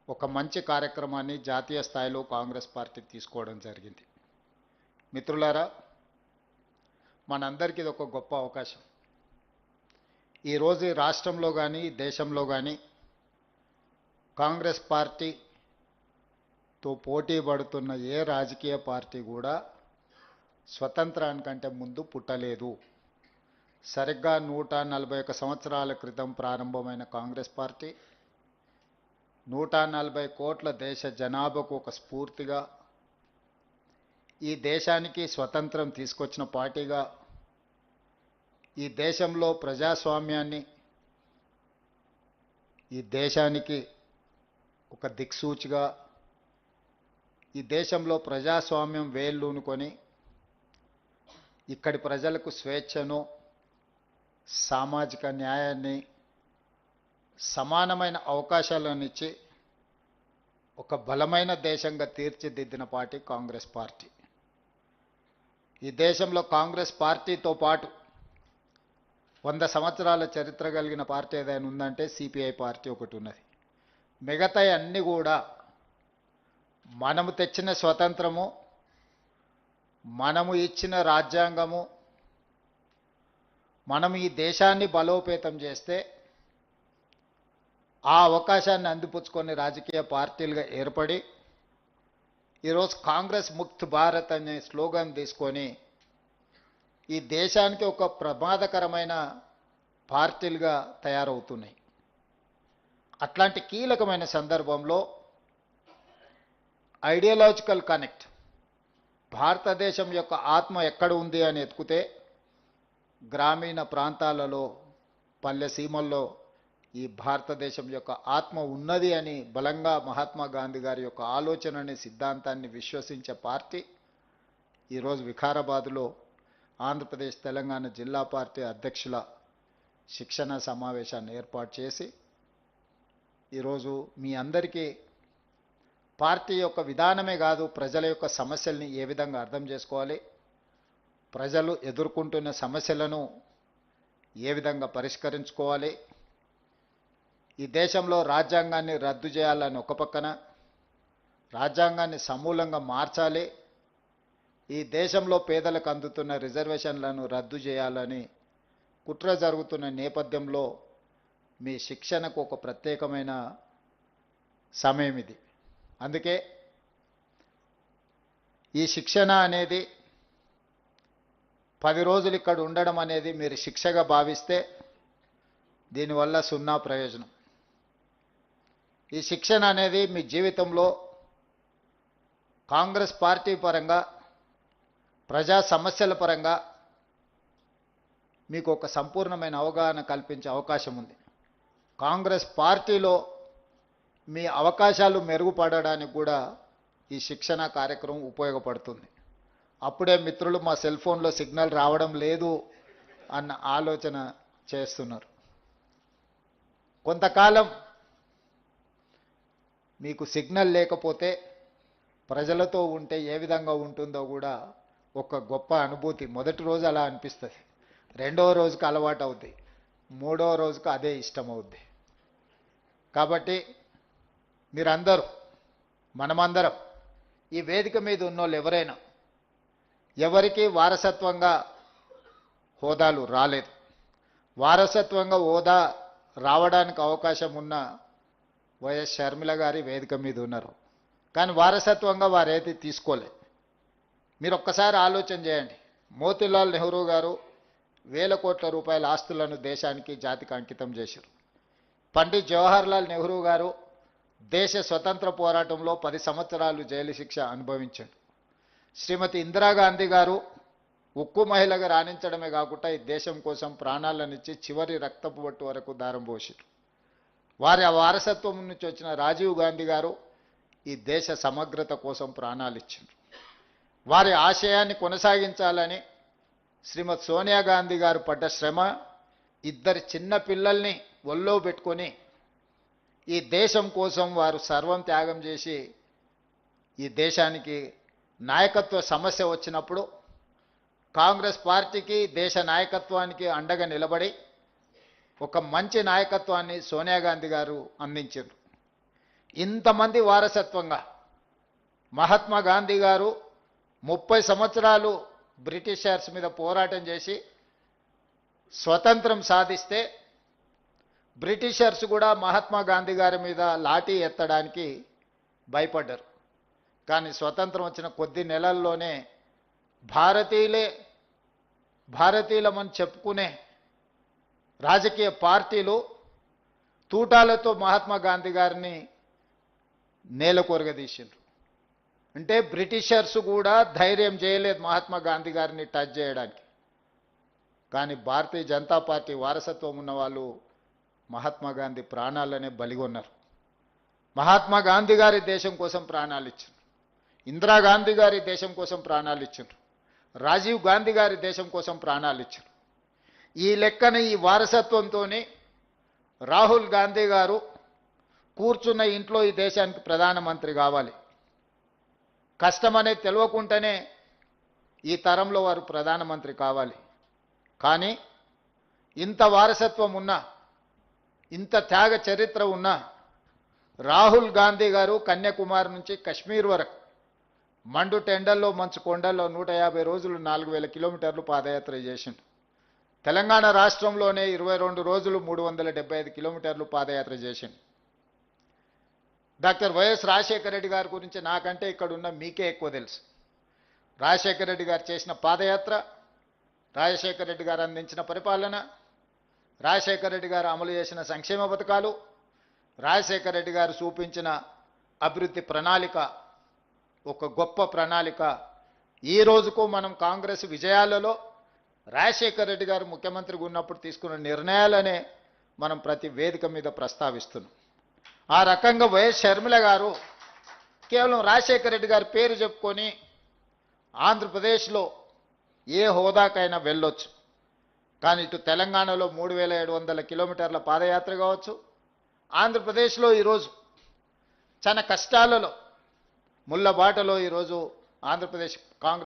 ఒక మంచి కార్యక్రమాన్ని జాతీయ స్థాయిలో కాంగ్రెస్ పార్టీ తీసుకోవడం జరిగింది. మిత్రులారా, మనందరికీ ఇది ఒక గొప్ప అవకాశం. ఈరోజు రాష్ట్రంలో కానీ దేశంలో కానీ కాంగ్రెస్ పార్టీతో పోటీ పడుతున్న ఏ రాజకీయ పార్టీ కూడా స్వతంత్రానికంటే ముందు పుట్టలేదు. సరిగ్గా 141 సంవత్సరాల క్రితం ప్రారంభమైన కాంగ్రెస్ పార్టీ 140 కోట్ల దేశ జనాభాకు ఒక స్ఫూర్తిగా, ఈ దేశానికి స్వతంత్రం తీసుకొచ్చిన పార్టీగా, ఈ దేశంలో ప్రజాస్వామ్యాన్ని, ఈ దేశానికి ఒక దిక్సూచిగా, ఈ దేశంలో ప్రజాస్వామ్యం వేళ్ళూనుకొని ఇక్కడి ప్రజలకు స్వేచ్ఛను, సామాజిక న్యాయాన్ని, సమానమైన అవకాశాలను ఇచ్చి ఒక బలమైన దేశంగా తీర్చిదిద్దిన పార్టీ కాంగ్రెస్ పార్టీ. ఈ దేశంలో కాంగ్రెస్ పార్టీతో పాటు 100 సంవత్సరాల చరిత్ర కలిగిన పార్టీ ఏదైనా ఉందంటే సిపిఐ పార్టీ ఒకటి ఉన్నది. మిగతా అన్నీ కూడా మనము తెచ్చిన స్వతంత్రము, మనము ఇచ్చిన రాజ్యాంగము, మనం ఈ దేశాన్ని బలోపేతం చేస్తే ఆ అవకాశాన్ని అందిపుచ్చుకొని రాజకీయ పార్టీలుగా ఏర్పడి ఈరోజు కాంగ్రెస్ ముక్త్ భారత్ అనే స్లోగన్ తీసుకొని ఈ దేశానికి ఒక ప్రమాదకరమైన పార్టీలుగా తయారవుతున్నాయి. అట్లాంటి కీలకమైన సందర్భంలో ఐడియాలజికల్ కనెక్ట్, భారతదేశం యొక్క ఆత్మ ఎక్కడ ఉంది అని ఎత్తుకుతే గ్రామీణ ప్రాంతాలలో, పల్లె సీమల్లో ఈ భారతదేశం యొక్క ఆత్మ ఉన్నది అని బలంగా మహాత్మా గాంధీ గారి యొక్క ఆలోచనని, సిద్ధాంతాన్ని విశ్వసించే పార్టీ ఈరోజు వికారాబాద్లో ఆంధ్రప్రదేశ్ తెలంగాణ జిల్లా పార్టీ అధ్యక్షుల శిక్షణ సమావేశాన్ని ఏర్పాటు చేసి ఈరోజు మీ అందరికీ పార్టీ యొక్క విధానమే కాదు, ప్రజల యొక్క సమస్యల్ని ఏ విధంగా అర్థం చేసుకోవాలి, ప్రజలు ఎదుర్కొంటున్న సమస్యలను ఏ విధంగా పరిష్కరించుకోవాలి, ఈ దేశంలో రాజ్యాంగాన్ని రద్దు చేయాలని ఒక పక్కన, రాజ్యాంగాన్ని సమూలంగా మార్చాలి, ఈ దేశంలో పేదలకు అందుతున్న రిజర్వేషన్లను రద్దు చేయాలని కుట్ర జరుగుతున్న నేపథ్యంలో మీ శిక్షణకు ఒక ప్రత్యేకమైన సమయం ఇది. అందుకే ఈ శిక్షణ అనేది 10 రోజులు ఇక్కడ ఉండడం అనేది మీరు శిక్షగా భావిస్తే దీనివల్ల సున్నా ప్రయోజనం. ఈ శిక్షణ అనేది మీ జీవితంలో కాంగ్రెస్ పార్టీ పరంగా, ప్రజా సమస్యల పరంగా మీకు ఒక సంపూర్ణమైన అవగాహన కల్పించే అవకాశం ఉంది. కాంగ్రెస్ పార్టీలో మీ అవకాశాలు మెరుగుపడడానికి కూడా ఈ శిక్షణ కార్యక్రమం ఉపయోగపడుతుంది. అప్పుడే మిత్రులు మా సెల్ ఫోన్లో సిగ్నల్ రావడం లేదు అన్న ఆలోచన చేస్తున్నారు. కొంతకాలం మీకు సిగ్నల్ లేకపోతే ప్రజలతో ఉంటే ఏ విధంగా ఉంటుందో కూడా ఒక గొప్ప అనుభూతి. మొదటి రోజు అలా అనిపిస్తుంది, రెండవ రోజుకి అలవాటు అవుద్ది, మూడవ రోజుకు అదే ఇష్టం అవుద్ది. కాబట్టి మీరందరూ, మనమందరం, ఈ వేదిక మీద ఉన్నోళ్ళు ఎవరైనా, ఎవరికి వారసత్వంగా హోదాలు రాలేదు, వారసత్వంగా హోదా రావడానికి అవకాశం ఉన్న వైఎస్ షర్మిల గారి వేదిక మీద ఉన్నారు, కానీ వారసత్వంగా వారేది తీసుకోలేదు. మీరు ఒక్కసారి ఆలోచన చేయండి. మోతీలాల్ నెహ్రూ గారు 1000 కోట్ల రూపాయల ఆస్తులను దేశానికి, జాతికి అంకితం చేశారు. పండిత్ జవహర్లాల్ నెహ్రూ గారు దేశ స్వతంత్ర పోరాటంలో 10 సంవత్సరాలు జైలు శిక్ష అనుభవించారు. శ్రీమతి ఇందిరాగాంధీ గారు ఉక్కు మహిళగా రాణించడమే కాకుండా ఈ దేశం కోసం ప్రాణాలనిచ్చి చివరి రక్తపు బొట్టు వరకు దారం పోసారు. వారి వారసత్వం నుంచి వచ్చిన రాజీవ్ గాంధీ గారు ఈ దేశ సమగ్రత కోసం ప్రాణాలు ఇచ్చారు. వారి ఆశయాన్ని కొనసాగించాలని శ్రీమతి సోనియా గాంధీ గారు పడ్డ శ్రమ, 2 చిన్న పిల్లల్ని ఒళ్ళో పెట్టుకొని ఈ దేశం కోసం వారు సర్వం త్యాగం చేసి ఈ దేశానికి నాయకత్వ సమస్య వచ్చినప్పుడు కాంగ్రెస్ పార్టీకి, దేశ నాయకత్వానికి అండగా నిలబడి ఒక మంచి నాయకత్వాన్ని సోనియా గాంధీ గారు అందించారు. ఇంతమంది వారసత్వంగా మహాత్మా గాంధీ గారు 30 సంవత్సరాలు బ్రిటిషర్స్ మీద పోరాటం చేసి స్వతంత్రం సాధిస్తే బ్రిటిషర్స్ కూడా మహాత్మా గాంధీ గారి మీద లాఠీ ఎత్తడానికి భయపడ్డారు. కానీ స్వతంత్రం వచ్చిన కొద్ది నెలల్లోనే భారతీయులమని చెప్పుకునే రాజకీయ పార్టీలు తూటాలతో మహాత్మా గాంధీ గారిని నేలకొరగదీసిండ్రు. అంటే బ్రిటిషర్స్ కూడా ధైర్యం చేయలేదు మహాత్మా గాంధీ గారిని టచ్ చేయడానికి. కానీ భారతీయ జనతా పార్టీ వారసత్వం ఉన్న వాళ్ళు మహాత్మా గాంధీ ప్రాణాలనే బలిగొన్నారు. మహాత్మా గాంధీ గారి దేశం కోసం ప్రాణాలు ఇచ్చారు. ఇందిరాగాంధీ గారి దేశం కోసం ప్రాణాలు ఇచ్చారు. రాజీవ్ గాంధీ గారి దేశం కోసం ప్రాణాలు ఇచ్చారు. ఈ లెక్కన ఈ వారసత్వంతోనే రాహుల్ గాంధీ గారు కూర్చున్న ఇంట్లో ఈ దేశానికి ప్రధానమంత్రి కావాలి. కష్టమనేది తెలియకుండానే ఈ తరంలో వారు ప్రధానమంత్రి కావాలి. కానీ ఇంత వారసత్వం ఉన్నా, ఇంత త్యాగ చరిత్ర ఉన్నా రాహుల్ గాంధీ గారు కన్యాకుమారి నుంచి కశ్మీర్ వరకు మండు టెండల్లో మంచు కొండల్లో 150 రోజులు 4000 కిలోమీటర్లు పాదయాత్ర చేసిండు. తెలంగాణ రాష్ట్రంలోనే 22 రోజులు 375 కిలోమీటర్లు పాదయాత్ర చేసిండు. డాక్టర్ వైఎస్ రాజశేఖర రెడ్డి గారి గురించి నాకంటే ఇక్కడ ఉన్న మీకే ఎక్కువ తెలుసు. రాజశేఖర రెడ్డి గారు చేసిన పాదయాత్ర, రాజశేఖర రెడ్డి గారు అందించిన పరిపాలన, రాజశేఖర రెడ్డి గారు అమలు చేసిన సంక్షేమ పథకాలు, రాజశేఖర రెడ్డి గారు చూపించిన అభివృద్ధి ప్రణాళిక ఒక గొప్ప ప్రణాళిక. ఈ రోజుకు మనం కాంగ్రెస్ విజయాలలో రాజశేఖర రెడ్డి గారు ముఖ్యమంత్రిగా ఉన్నప్పుడు తీసుకున్న నిర్ణయాలనే మనం ప్రతి వేదిక మీద ప్రస్తావిస్తున్నాం. ఆ రకంగా వైఎస్ షర్మిల గారు కేవలం రాజశేఖర రెడ్డి గారి పేరు చెప్పుకొని ఆంధ్రప్రదేశ్లో ఏ హోదాకైనా వెళ్ళొచ్చు. కానీ ఇటు తెలంగాణలో 3700 కిలోమీటర్ల పాదయాత్ర కావచ్చు, ఆంధ్రప్రదేశ్లో ఈరోజు చాలా కష్టాలలో ముళ్ళబాటలో ఈరోజు ఆంధ్రప్రదేశ్ కాంగ్రెస్